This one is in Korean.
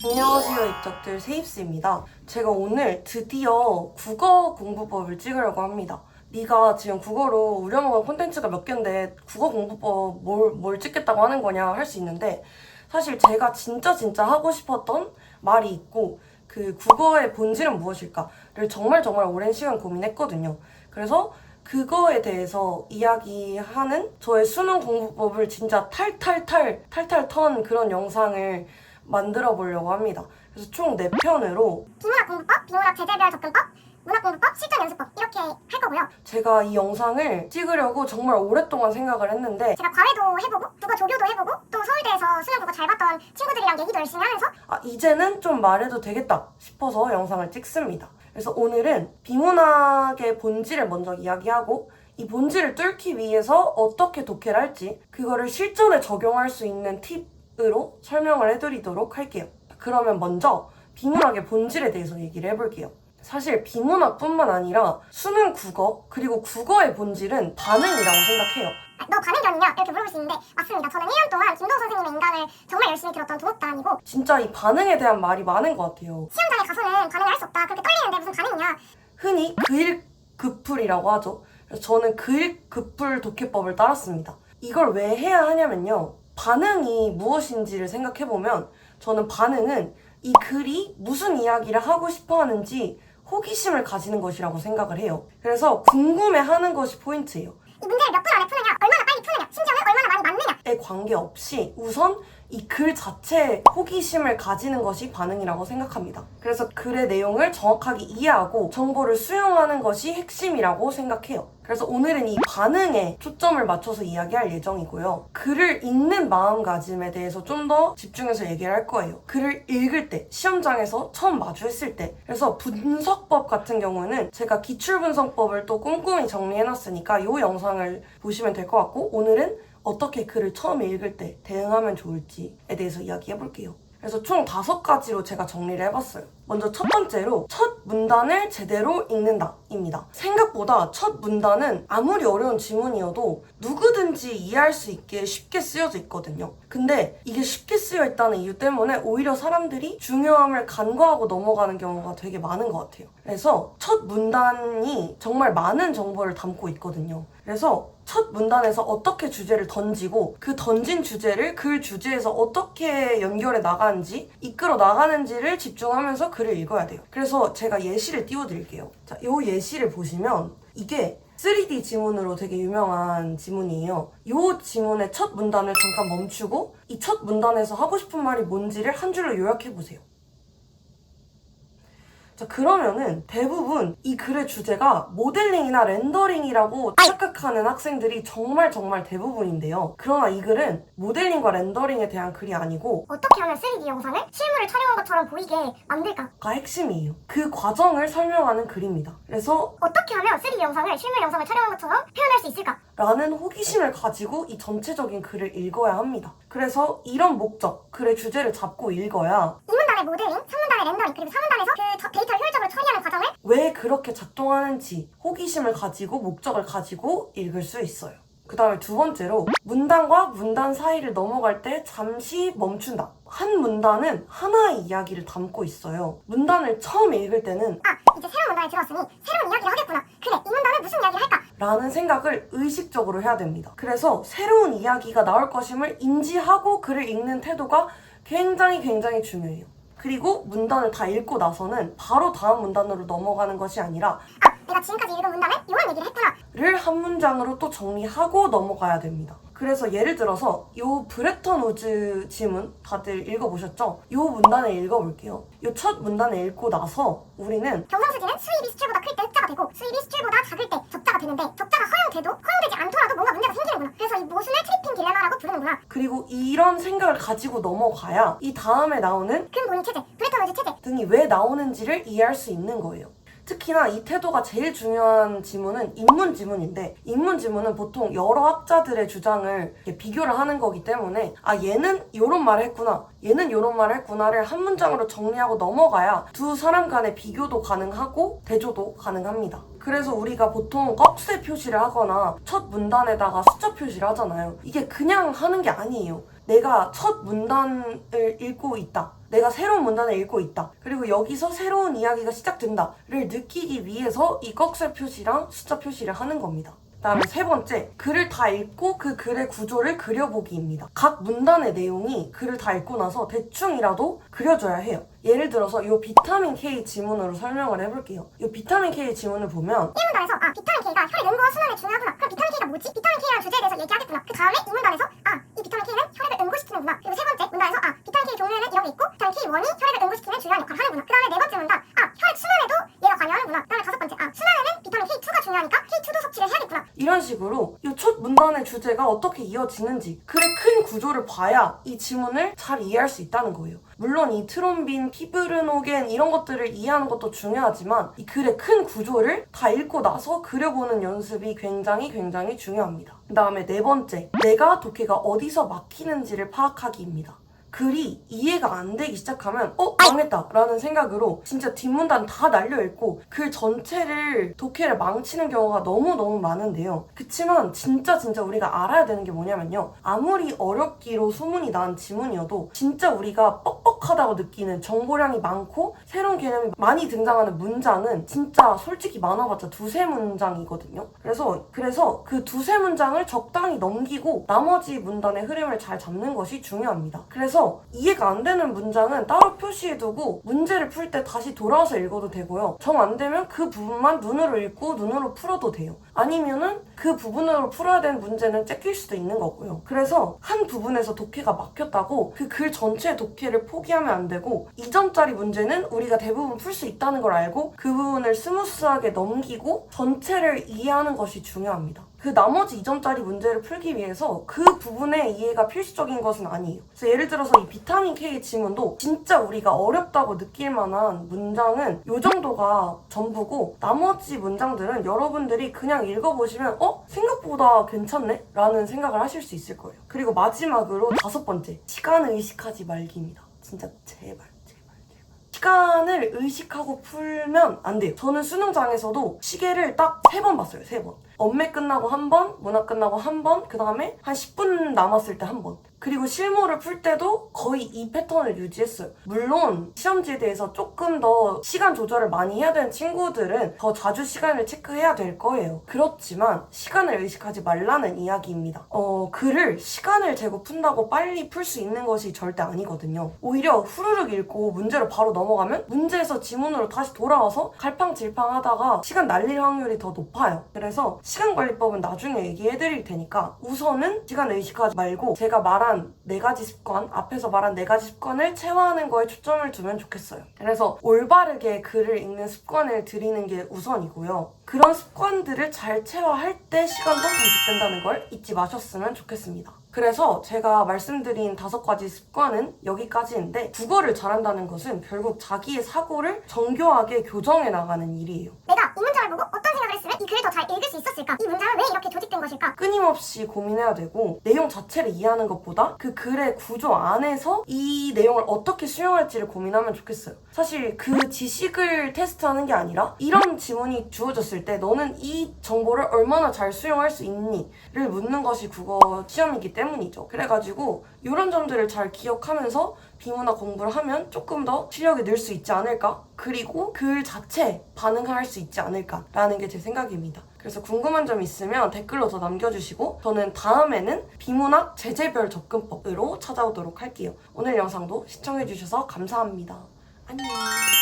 안녕하세요, 입덕들 세입스입니다. 제가 오늘 드디어 국어 공부법을 찍으려고 합니다. 네가 지금 국어로 우려먹은 콘텐츠가 몇 개인데 국어 공부법 뭘 찍겠다고 하는 거냐 할 수 있는데, 사실 제가 진짜 하고 싶었던 말이 있고, 그 국어의 본질은 무엇일까를 정말 오랜 시간 고민했거든요. 그래서 그거에 대해서 이야기하는 저의 수능 공부법을 진짜 탈탈 턴 그런 영상을 만들어 보려고 합니다. 그래서 총 4편으로 비문학 공부법, 비문학 제재별 접근법, 문학 공부법, 실전 연습법 이렇게 할 거고요. 제가 이 영상을 찍으려고 정말 오랫동안 생각을 했는데, 제가 과외도 해보고 국어 조교도 해보고 또 서울대에서 수능 국어 잘 봤던 친구들이랑 얘기도 열심히 하면서 이제는 좀 말해도 되겠다 싶어서 영상을 찍습니다. 그래서 오늘은 비문학의 본질을 먼저 이야기하고, 이 본질을 뚫기 위해서 어떻게 독해를 할지 그거를 실전에 적용할 수 있는 팁으로 설명을 해드리도록 할게요. 그러면 먼저 비문학의 본질에 대해서 얘기를 해볼게요. 사실 비문학뿐만 아니라 수능 국어 그리고 국어의 본질은 반응이라고 생각해요. 너 반응견이냐? 이렇게 물어볼 수 있는데 맞습니다. 저는 1년 동안 김도우 선생님의 인강을 정말 열심히 들었던 도업도 아니고 진짜 이 반응에 대한 말이 많은 것 같아요. 시험장에 가서는 반응을 할 수 없다. 그렇게 떨리는데 무슨 반응이냐? 흔히 그일급풀이라고 하죠. 그래서 저는 그일급풀 독해법을 따랐습니다. 이걸 왜 해야 하냐면요, 반응이 무엇인지를 생각해보면 저는 반응은 이 글이 무슨 이야기를 하고 싶어 하는지 호기심을 가지는 것이라고 생각을 해요. 그래서 궁금해하는 것이 포인트예요. 이 문제를 몇 분 안에 푸느냐? 얼마나 빨리 푸느냐? 심지어는 얼마나 많이 맞느냐? 관계없이 우선 이 글 자체에 호기심을 가지는 것이 반응이라고 생각합니다. 그래서 글의 내용을 정확하게 이해하고 정보를 수용하는 것이 핵심이라고 생각해요. 그래서 오늘은 이 반응에 초점을 맞춰서 이야기할 예정이고요. 글을 읽는 마음가짐에 대해서 좀 더 집중해서 얘기를 할 거예요. 글을 읽을 때, 시험장에서 처음 마주했을 때. 그래서 분석법 같은 경우는 제가 기출분석법을 또 꼼꼼히 정리해놨으니까 이 영상을 보시면 될 것 같고, 오늘은 어떻게 글을 처음 읽을 때 대응하면 좋을지에 대해서 이야기해볼게요. 그래서 총 5가지로 제가 정리를 해봤어요. 먼저 첫 번째로 첫 문단을 제대로 읽는다 입니다. 생각보다 첫 문단은 아무리 어려운 지문이어도 누구든지 이해할 수 있게 쉽게 쓰여져 있거든요. 근데 이게 쉽게 쓰여 있다는 이유 때문에 오히려 사람들이 중요함을 간과하고 넘어가는 경우가 되게 많은 것 같아요. 그래서 첫 문단이 정말 많은 정보를 담고 있거든요. 그래서 첫 문단에서 어떻게 주제를 던지고 그 던진 주제를 글 주제에서 어떻게 연결해 나가는지, 이끌어 나가는지를 집중하면서 글을 읽어야 돼요. 그래서 제가 예시를 띄워드릴게요. 자, 이 예시를 보시면 이게 3D 지문으로 되게 유명한 지문이에요. 이 지문의 첫 문단을 잠깐 멈추고 이 첫 문단에서 하고 싶은 말이 뭔지를 한 줄로 요약해보세요. 자, 그러면은 대부분 이 글의 주제가 모델링이나 렌더링이라고 착각하는 학생들이 정말 대부분인데요. 그러나 이 글은 모델링과 렌더링에 대한 글이 아니고 어떻게 하면 3D 영상을 실물을 촬영한 것처럼 보이게 만들까? 핵심이에요. 그 과정을 설명하는 글입니다. 그래서 어떻게 하면 3D 영상을 실물 영상을 촬영한 것처럼 표현할 수 있을까? 라는 호기심을 가지고 이 전체적인 글을 읽어야 합니다. 그래서 이런 목적, 글의 주제를 잡고 읽어야 2문단의 모델링, 3문단의 렌더링, 그리고 4문단에서 그 데이터를 효율적으로 처리하는 과정을 왜 그렇게 작동하는지 호기심을 가지고 목적을 가지고 읽을 수 있어요. 그 다음에 두 번째로 문단과 문단 사이를 넘어갈 때 잠시 멈춘다. 한 문단은 하나의 이야기를 담고 있어요. 문단을 처음 읽을 때는 이제 새로운 문단을 들었으니 새로운 이야기를 하겠구나. 그래, 이 문단은 무슨 이야기를 할까? 라는 생각을 의식적으로 해야 됩니다. 그래서 새로운 이야기가 나올 것임을 인지하고 글을 읽는 태도가 굉장히 중요해요. 그리고 문단을 다 읽고 나서는 바로 다음 문단으로 넘어가는 것이 아니라 내가 지금까지 읽은 문단은 이런 얘기를 했구나. 를 한 문장으로 또 정리하고 넘어가야 됩니다. 그래서 예를 들어서 이 브레턴 우즈 지문 다들 읽어보셨죠? 이 문단을 읽어볼게요. 이 첫 문단을 읽고 나서 우리는 경상수지는 수입이 수출보다 클 때 흑자가 되고 수입이 수출보다 작을 때 적자가 되는데 적자가 허용돼도 허용되지 않더라도 뭔가 문제가 생기는구나. 그래서 이 모순을 트리핑 딜레마라고 부르는구나. 그리고 이런 생각을 가지고 넘어가야 이 다음에 나오는 근본이 체제, 브레턴 우즈 체제 등이 왜 나오는지를 이해할 수 있는 거예요. 특히나 이 태도가 제일 중요한 지문은 인문 지문인데, 인문 지문은 보통 여러 학자들의 주장을 비교를 하는 거기 때문에 얘는 요런 말을 했구나, 얘는 요런 말을 했구나를 한 문장으로 정리하고 넘어가야 두 사람 간의 비교도 가능하고 대조도 가능합니다. 그래서 우리가 보통 꺽쇠 표시를 하거나 첫 문단에다가 숫자 표시를 하잖아요. 이게 그냥 하는 게 아니에요. 내가 첫 문단을 읽고 있다, 내가 새로운 문단을 읽고 있다. 그리고 여기서 새로운 이야기가 시작된다를 느끼기 위해서 이 꺽쇠 표시랑 숫자 표시를 하는 겁니다. 다음에 세 번째, 글을 다 읽고 그 글의 구조를 그려보기입니다. 각 문단의 내용이 글을 다 읽고 나서 대충이라도 그려줘야 해요. 예를 들어서 이 비타민 K 지문으로 설명을 해볼게요. 이 비타민 K 지문을 보면 1문단에서 비타민 K가 혈액 응고와 순환에 중요하구나. 그럼 비타민 K가 뭐지? 비타민 K라는 주제에 대해서 얘기하겠구나. 그 다음에 2문단에서 이 비타민 K는 혈액을 응고시키는구나. 그리고 세 번째 문단에서 비타민 K 종류에는 이런 게 있고 비타민 K1이 혈액을 응고시키는 중요한 역할을 하는구나. 그 다음에 네 번째 문단 혈액 순환에도 얘가 관여하는구나. 그 다음에 다섯 번째 순환에는 비타민 K2가 중요하니까 K2도 섭취를 해야겠구나. 이런 식으로 이 첫 문단의 주제가 어떻게 이어지는지 글의 큰 구조를 봐야 이 지문을 잘 이해할 수 있다는 거예요. 물론 이 트롬빈, 피브르노겐 이런 것들을 이해하는 것도 중요하지만 이 글의 큰 구조를 다 읽고 나서 그려보는 연습이 굉장히 중요합니다. 그 다음에 네 번째, 내가 독해가 어디서 막히는지를 파악하기입니다. 글이 이해가 안 되기 시작하면 망했다 라는 생각으로 진짜 뒷문단 다 날려 읽고 글 전체를 독해를 망치는 경우가 너무 많은데요. 그치만 진짜 우리가 알아야 되는 게 뭐냐면요. 아무리 어렵기로 소문이 난 지문이어도 진짜 우리가 뻑뻑하다고 느끼는 정보량이 많고 새로운 개념이 많이 등장하는 문장은 진짜 솔직히 많아봤자 두세 문장이거든요. 그래서 그 두세 문장을 적당히 넘기고 나머지 문단의 흐름을 잘 잡는 것이 중요합니다. 그래서 이해가 안 되는 문장은 따로 표시해두고 문제를 풀 때 다시 돌아와서 읽어도 되고요. 정 안 되면 그 부분만 눈으로 읽고 눈으로 풀어도 돼요. 아니면은 그 부분으로 풀어야 되는 문제는 째낄 수도 있는 거고요. 그래서 한 부분에서 독해가 막혔다고 그 글 전체의 독해를 포기하면 안 되고 2점짜리 문제는 우리가 대부분 풀 수 있다는 걸 알고 그 부분을 스무스하게 넘기고 전체를 이해하는 것이 중요합니다. 그 나머지 2점짜리 문제를 풀기 위해서 그 부분의 이해가 필수적인 것은 아니에요. 그래서 예를 들어서 이 비타민 K 지문도 진짜 우리가 어렵다고 느낄 만한 문장은 이 정도가 전부고 나머지 문장들은 여러분들이 그냥 읽어보시면 생각보다 괜찮네? 라는 생각을 하실 수 있을 거예요. 그리고 마지막으로 다섯 번째, 시간을 의식하지 말기입니다. 진짜 제발. 시간을 의식하고 풀면 안 돼요. 저는 수능장에서도 시계를 딱 3번 봤어요. 3번. 엄매 끝나고 한 번, 문학 끝나고 한 번, 그 다음에 한 10분 남았을 때 한 번. 그리고 실무를 풀 때도 거의 이 패턴을 유지했어요. 물론 시험지에 대해서 조금 더 시간 조절을 많이 해야 되는 친구들은 더 자주 시간을 체크해야 될 거예요. 그렇지만 시간을 의식하지 말라는 이야기입니다. 글을 시간을 재고 푼다고 빨리 풀 수 있는 것이 절대 아니거든요. 오히려 후루룩 읽고 문제로 바로 넘어가면 문제에서 지문으로 다시 돌아와서 갈팡질팡 하다가 시간 날릴 확률이 더 높아요. 그래서 시간관리법은 나중에 얘기해드릴 테니까 우선은 시간을 의식하지 말고 제가 말한 네 가지 습관, 앞에서 말한 네 가지 습관을 체화하는 거에 초점을 두면 좋겠어요. 그래서 올바르게 글을 읽는 습관을 들이는 게 우선이고요. 그런 습관들을 잘 체화할 때 시간도 단축된다는 걸 잊지 마셨으면 좋겠습니다. 그래서 제가 말씀드린 5가지 습관은 여기까지인데 국어를 잘한다는 것은 결국 자기의 사고를 정교하게 교정해 나가는 일이에요. 내가 이 문장을 보고 어떤 생각을 했으면 이 글을 더 잘 읽을 수 있었을까? 이 문장은 왜 이렇게 조직된 것일까? 끊임없이 고민해야 되고 내용 자체를 이해하는 것보다 그 글의 구조 안에서 이 내용을 어떻게 수용할지를 고민하면 좋겠어요. 사실 그 지식을 테스트하는 게 아니라 이런 지문이 주어졌을 때 너는 이 정보를 얼마나 잘 수용할 수 있니?를 묻는 것이 국어 시험이기 때문이죠. 그래가지고 이런 점들을 잘 기억하면서 비문학 공부를 하면 조금 더 실력이 늘 수 있지 않을까? 그리고 글 자체 반응할 수 있지 않을까라는 게 제 생각입니다. 그래서 궁금한 점 있으면 댓글로 더 남겨주시고 저는 다음에는 비문학 제재별 접근법으로 찾아오도록 할게요. 오늘 영상도 시청해주셔서 감사합니다. 안녕.